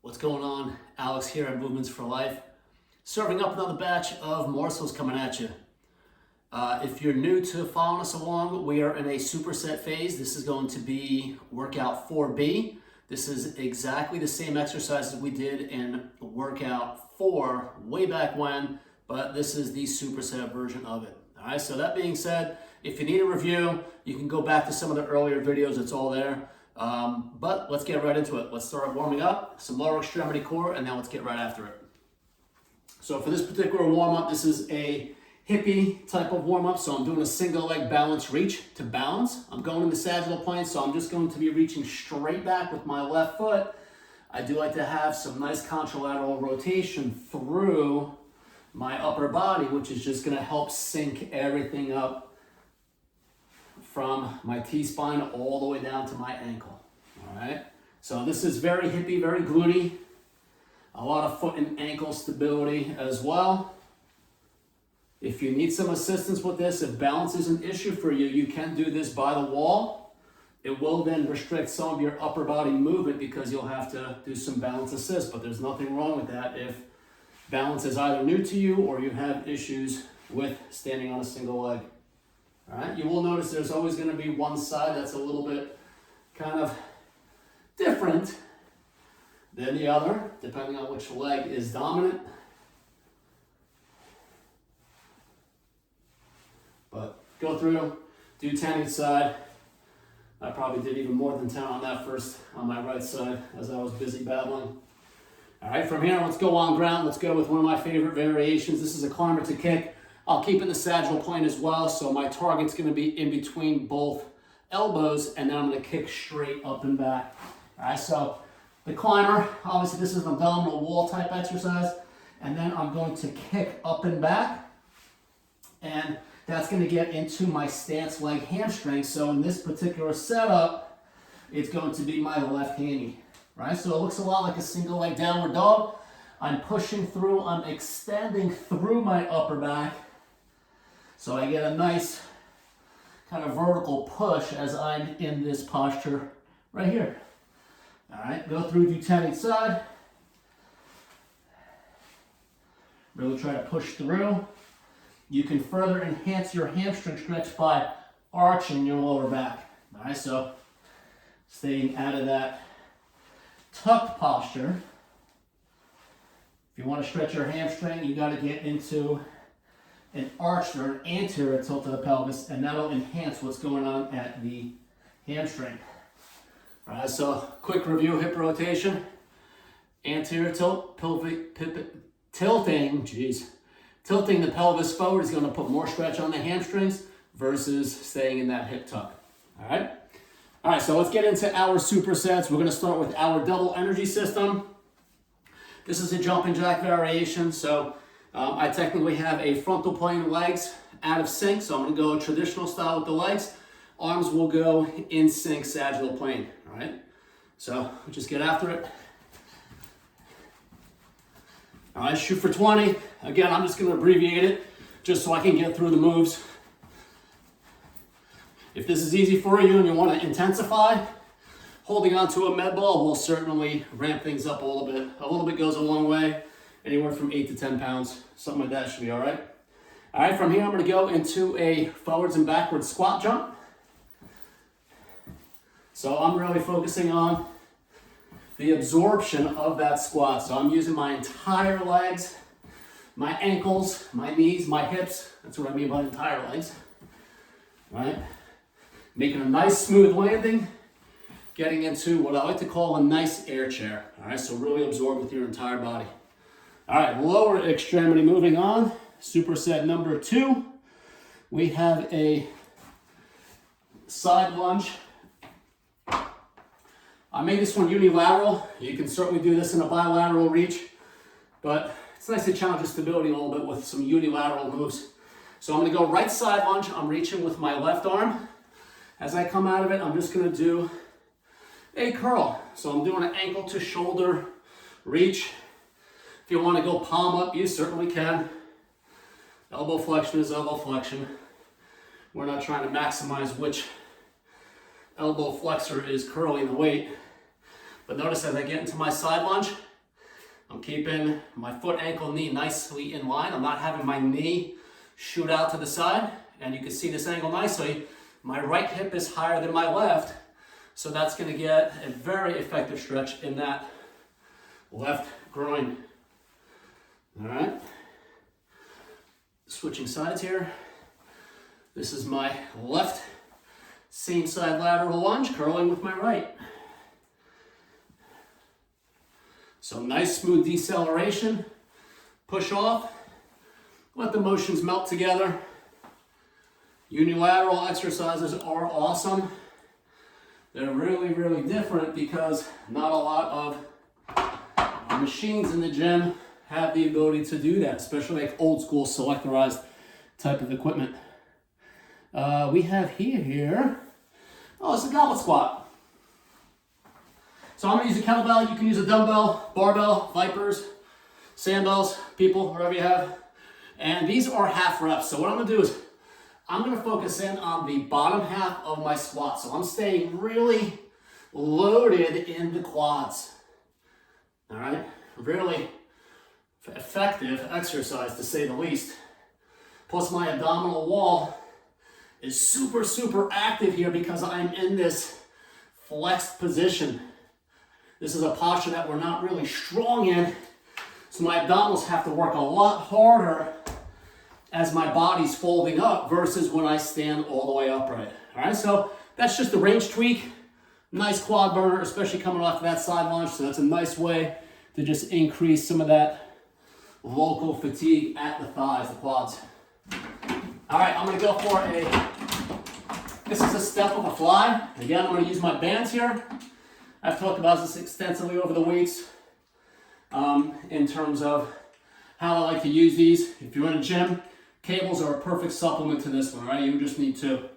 What's going on? Alex here at Movements for Life. Serving up another batch of morsels coming at you. If you're new to following us along, we are in a superset phase. This is going to be workout 4B. This is exactly the same exercises we did in workout 4 way back when, but this is the superset version of it. All right, so that being said, if you need a review, you can go back to some of the earlier videos, it's all there. But let's get right into it. Let's start warming up, some lower extremity core, and then let's get right after it. So for this particular warm-up, this is a hippie type of warm-up. So I'm doing a single leg balance reach to balance. I'm going in the sagittal plane, so I'm just going to be reaching straight back with my left foot. I do like to have some nice contralateral rotation through my upper body, which is just gonna help sync everything up from my T-spine all the way down to my ankle, all right? So this is very hippie, very glutey, a lot of foot and ankle stability as well. If you need some assistance with this, if balance is an issue for you, you can do this by the wall. It will then restrict some of your upper body movement because you'll have to do some balance assist, but there's nothing wrong with that if balance is either new to you or you have issues with standing on a single leg. All right, you will notice there's always going to be one side that's a little bit kind of different than the other, depending on which leg is dominant. But go through, do 10 each side. I probably did even more than 10 on that first, on my right side, as I was busy battling. All right, from here, let's go on ground. Let's go with one of my favorite variations. This is a climber to kick. I'll keep it in the sagittal plane as well, so my target's gonna be in between both elbows, and then I'm gonna kick straight up and back. All right, so the climber, obviously this is an abdominal wall type exercise, and then I'm going to kick up and back, and that's gonna get into my stance leg hamstring. So in this particular setup, it's going to be my left hammy, right? So it looks a lot like a single leg downward dog. I'm pushing through, I'm extending through my upper back, so I get a nice kind of vertical push as I'm in this posture right here. All right, go through, do 10 each side. Really try to push through. You can further enhance your hamstring stretch by arching your lower back. All right, so staying out of that tucked posture. If you want to stretch your hamstring, you got to get into an arch or an anterior tilt of the pelvis, and that'll enhance what's going on at the hamstring. All right, so quick review, hip rotation, anterior tilt, tilting the pelvis forward is going to put more stretch on the hamstrings versus staying in that hip tuck. All right? All right, so let's get into our supersets. We're going to start with our double energy system. This is a jumping jack variation, so I technically have a frontal plane legs out of sync, so I'm going to go traditional style with the legs. Arms will go in sync sagittal plane, all right? So we'll just get after it. All right, shoot for 20. Again, I'm just going to abbreviate it just so I can get through the moves. If this is easy for you and you want to intensify, holding onto a med ball will certainly ramp things up a little bit. A little bit goes a long way, anywhere from 8 to 10 pounds. Something like that should be all right. All right, from here I'm going to go into a forwards and backwards squat jump. So I'm really focusing on the absorption of that squat. So I'm using my entire legs, my ankles, my knees, my hips. That's what I mean by entire legs. All right, making a nice smooth landing. Getting into what I like to call a nice air chair. All right, so really absorb with your entire body. All right, lower extremity moving on. Superset number 2. We have a side lunge. I made this one unilateral. You can certainly do this in a bilateral reach, but it's nice to challenge your stability a little bit with some unilateral moves. So I'm gonna go right side lunge. I'm reaching with my left arm. As I come out of it, I'm just gonna do a curl. So I'm doing an ankle to shoulder reach. If you want to go palm up, you certainly can. Elbow flexion is elbow flexion. We're not trying to maximize which elbow flexor is curling the weight. But notice as I get into my side lunge, I'm keeping my foot, ankle, knee nicely in line. I'm not having my knee shoot out to the side. And you can see this angle nicely. My right hip is higher than my left. So that's going to get a very effective stretch in that left groin. All right. Switching sides here. This is my left, same side lateral lunge, curling with my right. So nice smooth deceleration, push off, let the motions melt together. Unilateral exercises are awesome. They're really, really different because not a lot of machines in the gym have the ability to do that, especially like old school selectorized type of equipment. We have here, oh, it's a goblet squat. So I'm gonna use a kettlebell. You can use a dumbbell, barbell, vipers, sandbells, people, whatever you have. And these are half reps. So what I'm gonna do is I'm gonna focus in on the bottom half of my squat. So I'm staying really loaded in the quads. All right, really effective exercise to say the least. Plus my abdominal wall is super, super active here because I'm in this flexed position. This is a posture that we're not really strong in, so my abdominals have to work a lot harder as my body's folding up versus when I stand all the way upright. All right, so that's just a range tweak. Nice quad burner, especially coming off of that side lunge, so that's a nice way to just increase some of that local fatigue at the thighs, the quads. All right, I'm gonna go for this is a step of a fly. Again, I'm gonna use my bands here. I've talked about this extensively over the weeks in terms of how I like to use these. If you're in a gym, cables are a perfect supplement to this one, right? You just need two.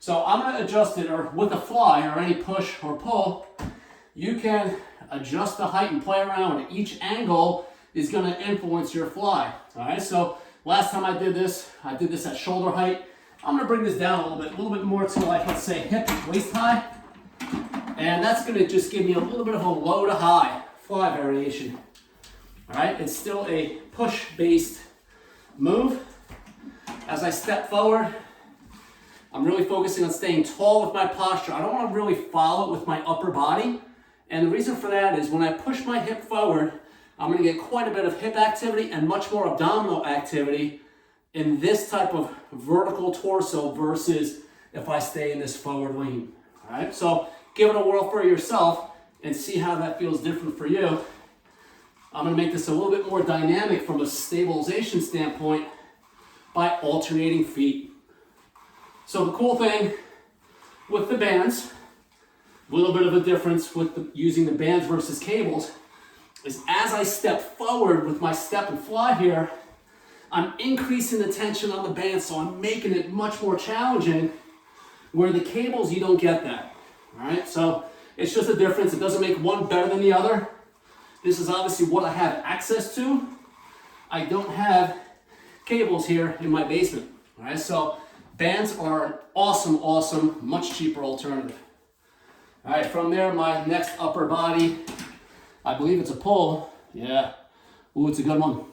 So I'm gonna adjust it, or with a fly or any push or pull, you can adjust the height and play around. Each angle is gonna influence your fly, all right? So last time I did this at shoulder height. I'm gonna bring this down a little bit more to, like, let's say hip, waist high. And that's gonna just give me a little bit of a low to high fly variation. All right, it's still a push-based move. As I step forward, I'm really focusing on staying tall with my posture. I don't wanna really follow it with my upper body. And the reason for that is when I push my hip forward, I'm gonna get quite a bit of hip activity and much more abdominal activity in this type of vertical torso versus if I stay in this forward lean. All right, so give it a whirl for yourself and see how that feels different for you. I'm gonna make this a little bit more dynamic from a stabilization standpoint by alternating feet. So the cool thing with the bands, a little bit of a difference with using the bands versus cables, is as I step forward with my step and fly here, I'm increasing the tension on the band, so I'm making it much more challenging, where the cables, you don't get that. All right, so it's just a difference. It doesn't make one better than the other. This is obviously what I have access to. I don't have cables here in my basement. All right, so bands are an awesome, awesome, much cheaper alternative. All right, from there, my next upper body, I believe it's a pull. Yeah, ooh, it's a good one.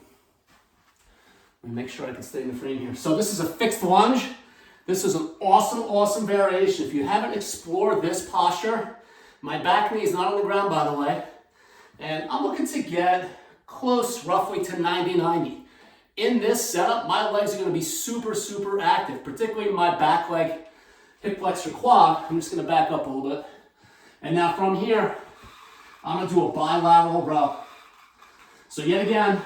Let me make sure I can stay in the frame here. So this is a fixed lunge. This is an awesome, awesome variation. If you haven't explored this posture, my back knee is not on the ground, by the way, and I'm looking to get close roughly to 90-90. In this setup, my legs are gonna be super, super active, particularly my back leg, hip flexor quad. I'm just gonna back up a little bit. And now from here, I'm gonna do a bilateral row. So yet again,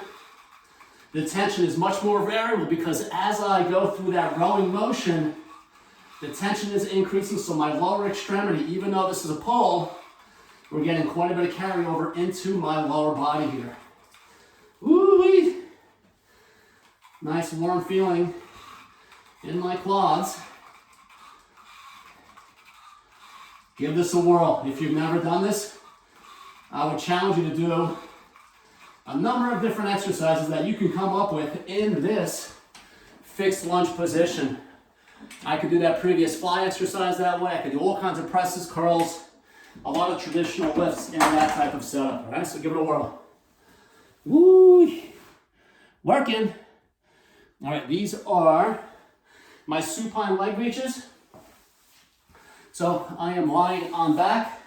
the tension is much more variable because as I go through that rowing motion, the tension is increasing, so my lower extremity, even though this is a pull, we're getting quite a bit of carryover into my lower body here. Woo-wee! Nice warm feeling in my quads. Give this a whirl. If you've never done this, I would challenge you to do a number of different exercises that you can come up with in this fixed lunge position. I could do that previous fly exercise that way. I could do all kinds of presses, curls, a lot of traditional lifts in that type of setup. All right, so give it a whirl. Woo! Working. All right, these are my supine leg reaches. So I am lying on back,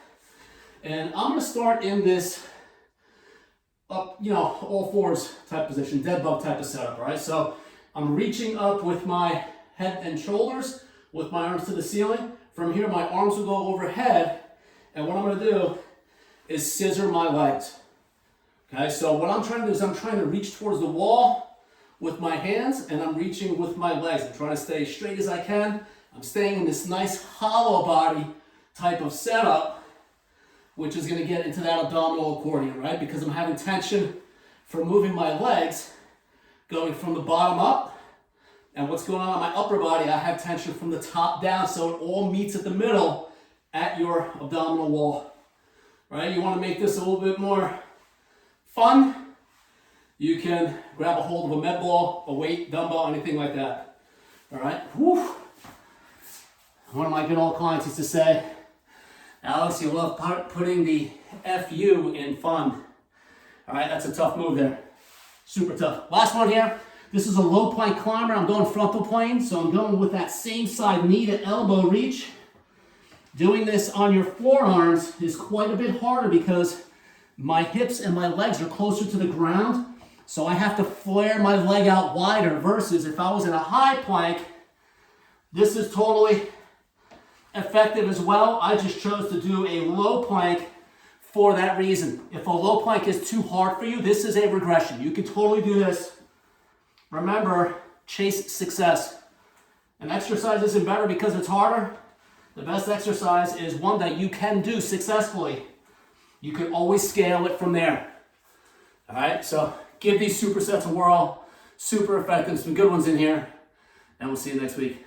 and I'm gonna start in this up, all fours type position, dead bug type of setup, all right? So I'm reaching up with my head and shoulders, with my arms to the ceiling. From here, my arms will go overhead, and what I'm gonna do is scissor my legs. Okay, so what I'm trying to do is I'm trying to reach towards the wall with my hands, and I'm reaching with my legs. I'm trying to stay as straight as I can. I'm staying in this nice hollow body type of setup, which is gonna get into that abdominal accordion, right? Because I'm having tension from moving my legs, going from the bottom up, and what's going on in my upper body, I have tension from the top down, so it all meets at the middle at your abdominal wall, right? You wanna make this a little bit more fun. You can grab a hold of a med ball, a weight, dumbbell, anything like that. All right. Whew. One of my good old clients used to say, Alex, you love putting the FU in fun. All right, that's a tough move there. Super tough. Last one here. This is a low plank climber. I'm going frontal plane, so I'm going with that same side knee to elbow reach. Doing this on your forearms is quite a bit harder because my hips and my legs are closer to the ground, so I have to flare my leg out wider versus if I was in a high plank, this is totally effective as well. I just chose to do a low plank for that reason. If a low plank is too hard for you, this is a regression. You can totally do this. Remember, chase success. An exercise isn't better because it's harder. The best exercise is one that you can do successfully. You can always scale it from there. All right, so give these supersets a whirl. Super effective, some good ones in here, and we'll see you next week.